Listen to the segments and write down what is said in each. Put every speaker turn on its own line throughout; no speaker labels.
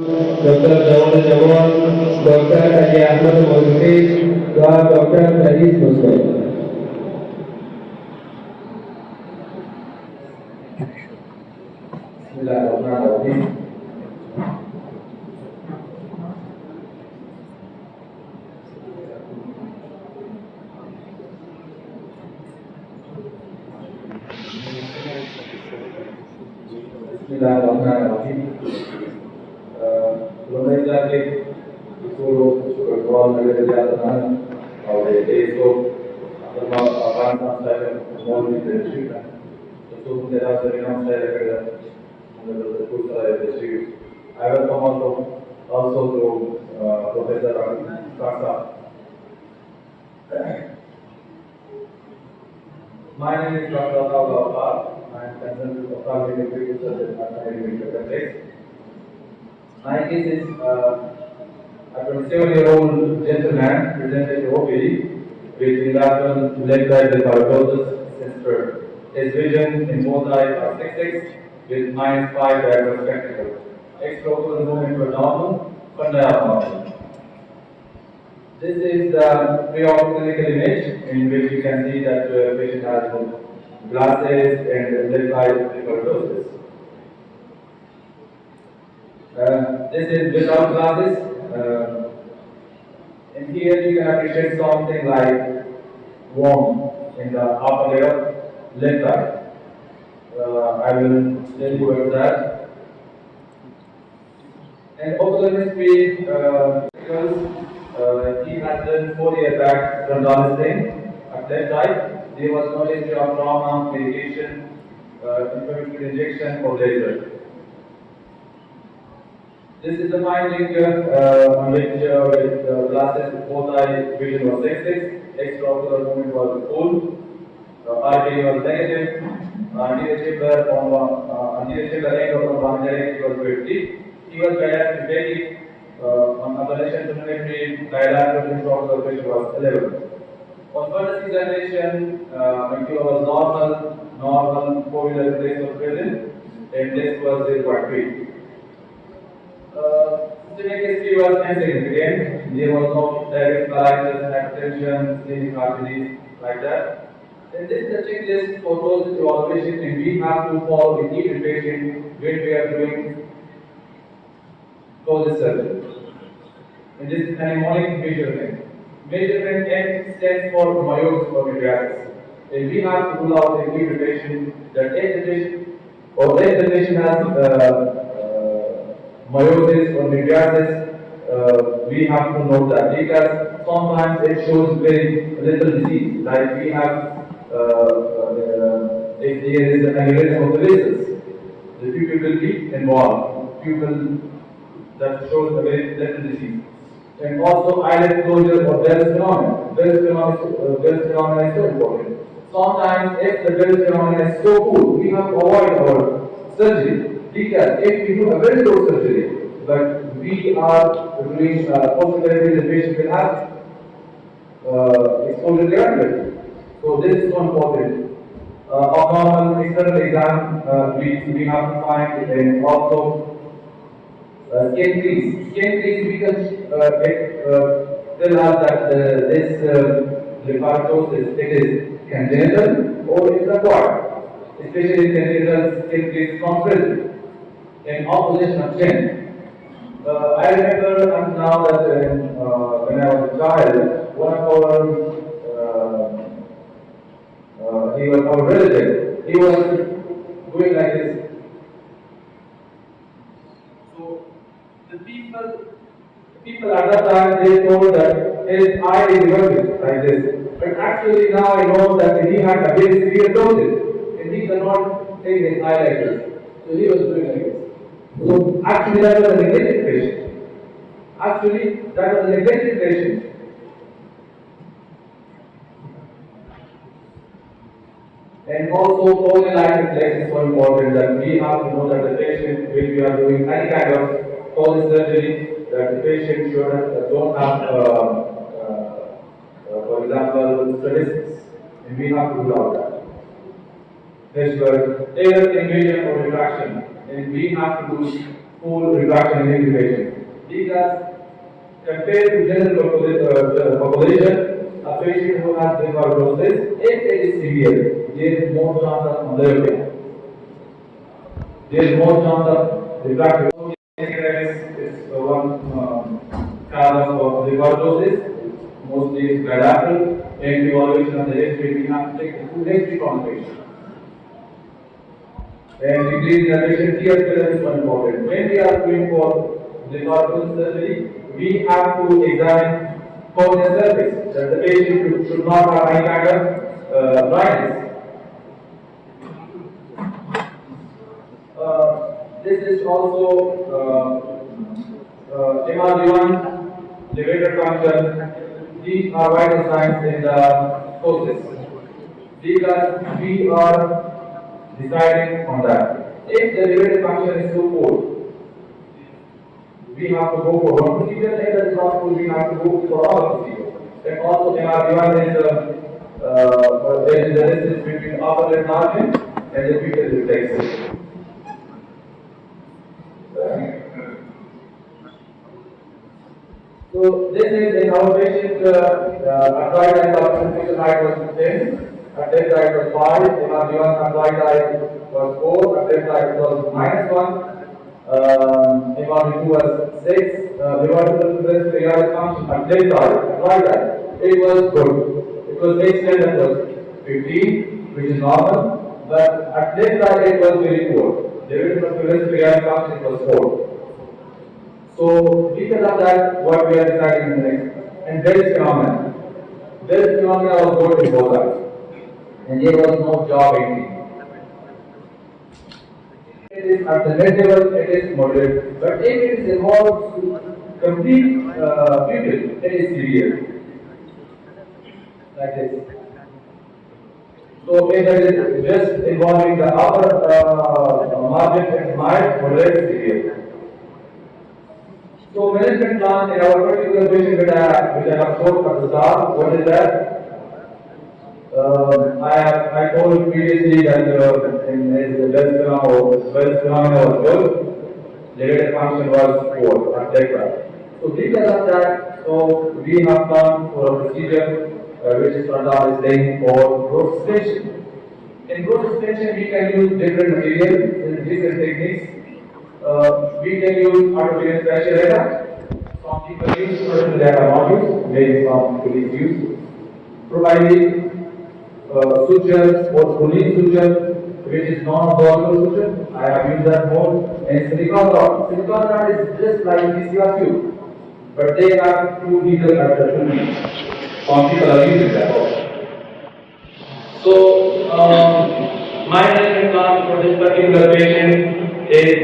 دکتر جواد جوان، دکتر علی احمد موضوعی و دکتر رئیس مصطفی. بسم الله الرحمن الرحیم. بسم الله الرحمن الرحیم. لومړی ځل کې د ټولو شکرګزار نړیوالانو او د ASO افغانستان سره موضوع تشریح کړه. د ټول د راځي نام سره کړه. د ټول سره تشریح. I welcome also to Professor Kasa. My name is Dr. Allah. I am consultant of ophthalmology surgeon at kmplx. My case is a 27-year-old gentleman presented to OPD with bilateral leg-side pharmacosis since birth. His vision in both eyes are 6/6 with -5 diagonal spectacles. Extraocular movement were normal, fundai abnormal. This is the pre-op clinical image in which you can see that the patient has both glasses and leg-side pharmacosis. This is without glasses. And here you can appreciate something like warm in the upper layer, left eye. I will tell you about that. And ocular history, because he has done 4 years back frontalis thing at left eye. There was no history of trauma, medication, inflammatory injection or laser. This is the finding on which with glasses both eye vision was 6/6, extraocular movement was full, RPE was negative, anterior chamber end of the pharyngeal was very deep. He was guided to take it on ablation telemetry, bilateral intraocular vision was 11. On further examination, macula was normal, foveal place was present, and this was 0.3. Systemic history was insignificant. There was no direct paralysis, hypertension, ischemic heart disease, like that. And this is the checklist for those evaluation, and we have to follow with each patient when we are doing closed surgery. And this is an mnemonic measurement. Measurement M stands for meiosis or mydriasis. And we have to rule out in each patient that if the patient has meiosis or mydriasis, we have to know that because sometimes it shows very little disease. Like we have, if there is an aneurysm of the vessels, the pupil will be involved. Pupil that shows a very little disease. And also eyelid closure or Bell's phenomenon. Bell's phenomenon is so important. Sometimes if the Bell's phenomenon is so full, we have to avoid our surgery. Because if we do a very low surgery, but we are doing possibility the patient will have exposure directly. So this is so important. Abnormal external exam we have to find, and also skin crease. Skin crease because it tell us that this lepratosis it is congenital or it's acquired. Especially in congenital skin crease present in opposition of chin. I remember now that when I was a child, one of our he was our relative. He was going like this. So the people at that time they told that his eye is working like this. But actually now I know that he had a very severe ptosis and he cannot take his eye like this. So he was doing like this. So actually that was a neglected patient. And also totally like reflex is so important that we have to know that the patient, when we are doing any kind of closed surgery, that the patient should don't have for example statistics, and we have to rule out that. Next word, error in vision or refraction. And we have to do full refraction in every patient. Because compared to general population, a patient who has leukophoresis, if it is severe, there is more chance of myopia. There is more chance of refractive. Is one cause of leukophoresis. Mostly it's bilateral, and evaluation of the history, we have to take the full history from the patient. And decrease in the patient tear film is one important. When we are going for leukophoresis surgery, we have to examine corneal surface, that the patient should not have any kind of blindness. This is also MRD1, levator function. These are vital signs in the process. Because we are deciding on that. If the levator function is too poor, we have to go for one procedure. If that is not good, we have to go for other procedure. And also MRD1 is there is a distance between upper lip margin and the pupil reflex. So this is in our patient applied eye superficial height was 10, applied height was 5, MRD1 applied height was 4, applied height was -1, MRD2 was 6, vertical breast function applied height, it was good. It was base standard was 15, which is normal, but applied height it was very poor. The vertical function was 4. So because of that, what we are deciding next, and Bell's phenomenon. Bell's phenomenon was good in both eyes, and there was no jaw painting. It is at the mid level, it is moderate, but if it is involved complete pupil, it is severe. Like this. So if it is just involving the upper margin, it is mild, moderate, severe. So management plan in our particular patient which I have told at the start, what is that? I told previously that in his Bell's phenomenon was good, the levator function was poor, etc. So because of that, so we have gone for a procedure which is is saying for growth suspension. In growth suspension, we can use different materials, different techniques. We can use artificial special data. Some people use personal data modules, maybe some people use. Providing sutures or pulling suture, which is non-absorbable suture. I have used that more. And silicone rod. Silicone rod is just like PCR tube, but they have two needles at the tuning. Some people are using that also. So, my management plan for this particular patient is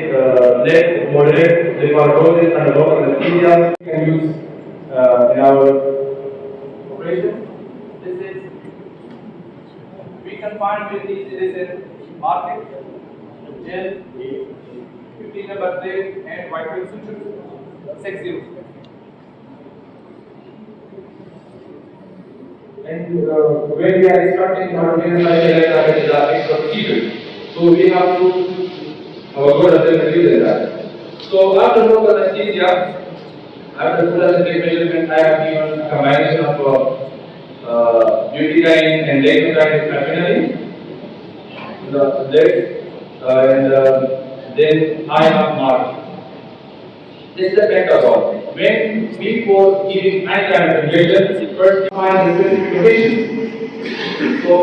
less moderate leukophoresis and local anesthesia. We can use in our operation. This is we can find with these in market, gel, 15 number thread and white field suture, 60. And when we are starting our procedure, so we have to go to that. So after local anesthesia, after full anesthesia, I have given a combination of butadiene and dextrose machinery, the legs, and then I have marked. This is the protocol. When before giving any kind of injection, first find the specification. So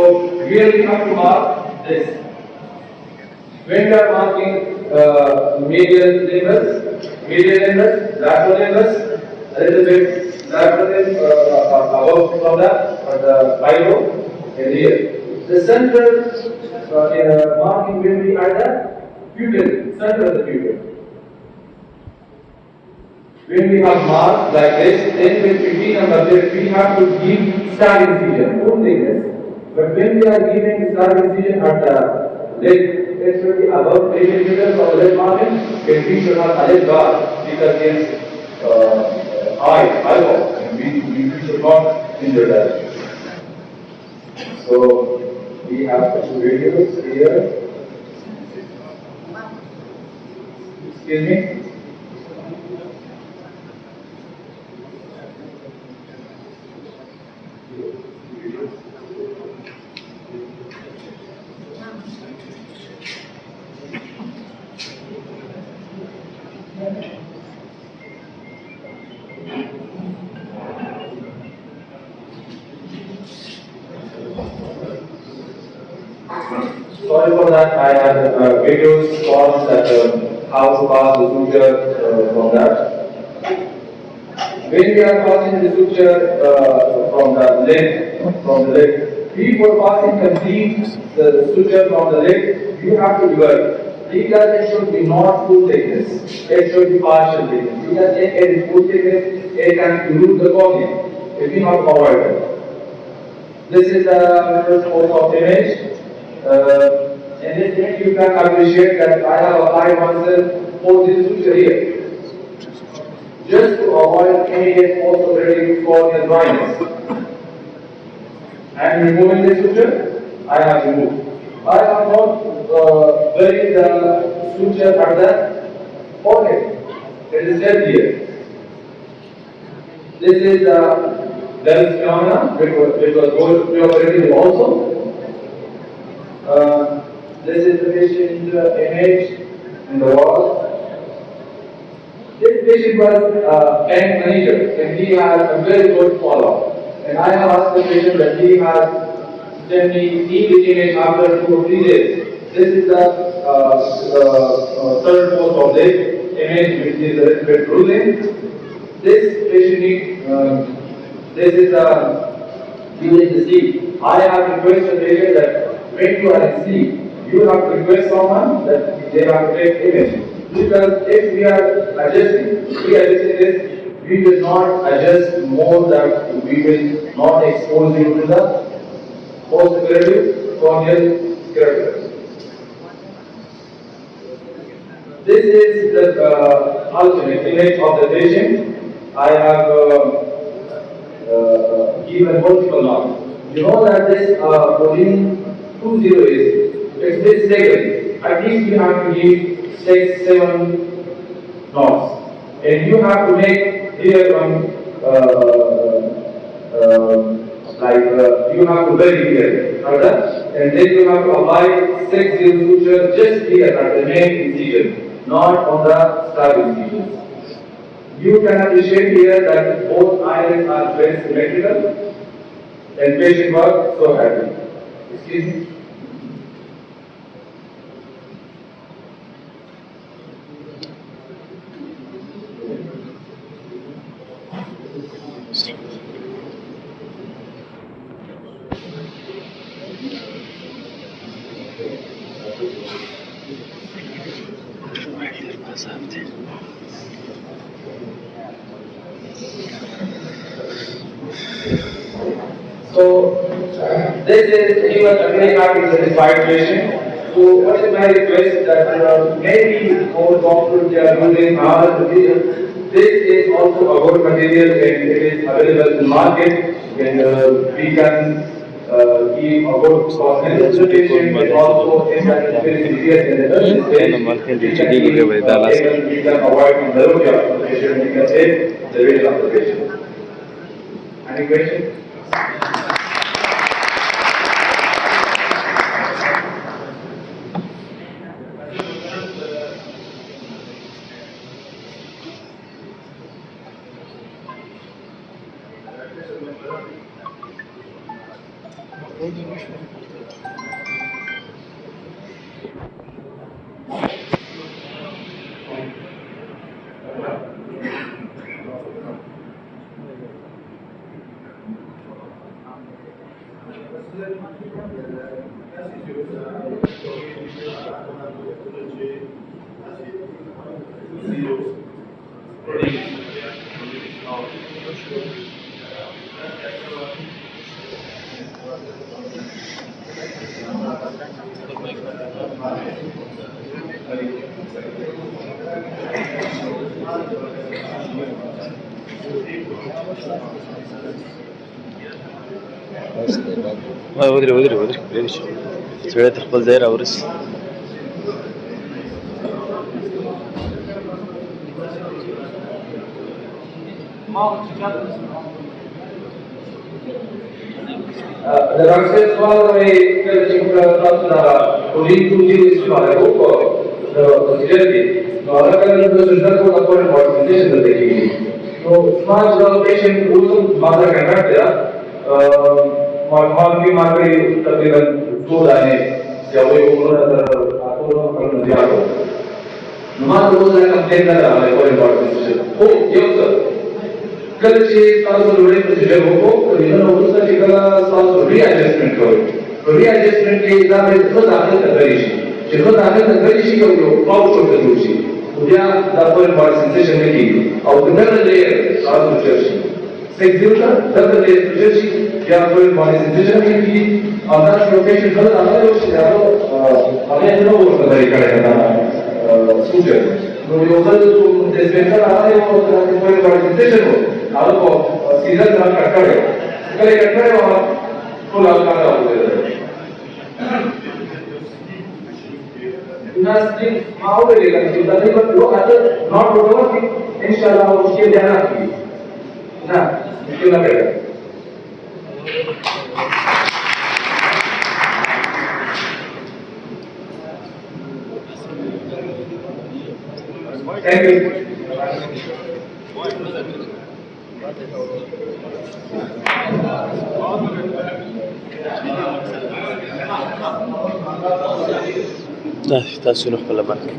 here we have to mark this. When we are marking medial limbus, lateral limbus, a little bit lateral above from that, or the pyro, and here. The central marking will be at the pupil, center of the pupil. When we have marked like this, then with 15 number there, we have to give star incision, full thickness. But when we are giving star incision at the leg, it should be above 3 millimeters of the leg margin, and we should have a leg guard because there is eyeball, and we should not injure that. So we have two videos here. Excuse me. Sorry for that, I had videos on that how to pass the suture from that. When we are passing the suture from the leg, before passing complete the suture from the leg, you have to divide. Because it should be not full thickness, it should be partial thickness. Because if it is full thickness, it can lose the cornea. It will not avoid it. This is the first pose of image. In this image, you can appreciate that I have applied myself for this suture here, just to avoid immediate possibility for the dryness. And removing the suture, I have removed. I have not buried the suture at the forehead. It is left here. This is the dastgano, which was preoperative also. This is the patient image in the wall. This patient was bank manager and he had a very good follow-up. And I have asked the patient that he has sent me the image after 2 or 3 days. This is the third post of this image, which is a little bit drooling. This patient, this is using the sleep. I have requested the patient that when you are in sleep, you have to request someone that they have to take image. Because if we are adjusting this, we will not adjust more than we will not expose you to the post-operative corneal sclerosis. This is the alternate image of the patient. I have given multiple marks. You know that this protein 20 is it's this second. At least you have to give 6-7 knots, and you have to make here one you have to bury here, and then you have to apply 6 suture just here at the main incision, not on the stab incision. You can appreciate here that both eyes are very symmetrical, and patient was so happy. Excuse me. So, this is even a very happy satisfied patient. So, what is my request that maybe all doctors they are using other material. This is also a good material and it is available in the market, and we can give a good consultation and also if that is very serious in the early stage, we can avoid from the road of the patient, we can save the rate of the patient. Any questions?
ودري سويت خپل ځای راورسي
The success was a چې هغوی عمرونه تر اتو کلونو زیات وو. نو ما ته اوس دا کمپلین نه راغلی فورین باډي سیسټم. خو یو څه کله چې تاسو لومړی پروسیجر وکړو لیدنه وروسته چې کله تاسو ری اډجسټمنټ کوئ نو ری اډجسټمنټ کې دا باید ښه داخل ته تللی شي چې ښه داخل ته تللی شي یو پاوچ ورته جوړ شي بیا دا فورین باډي سنسیشن نه کېږي او که دغه لییر تاسو چر شي سیکس زیرو ته دغه لییر چر شي بیا فورین باډي سنسیشن نه کېږي او دا چې یو پیشنټ ښه داخلی وشي د هغه هغې نه ورته لرې کړی دا سوچر نو یو ځل کوم ډسپنسر راغلی و د فورین باډي سنسیشن و هغه په سیزن را کټ کړی کله یې کټ کړی و ټول هلکان راوتلي ناسټینګ ما وویلې کنه چې دا دې په یو اته نوٹ وکړو چې ان شاء الله مشکل دی نه کیږي نه مشکل نه کېږي. Thank you.
تاسو نو خپله بند کړئ.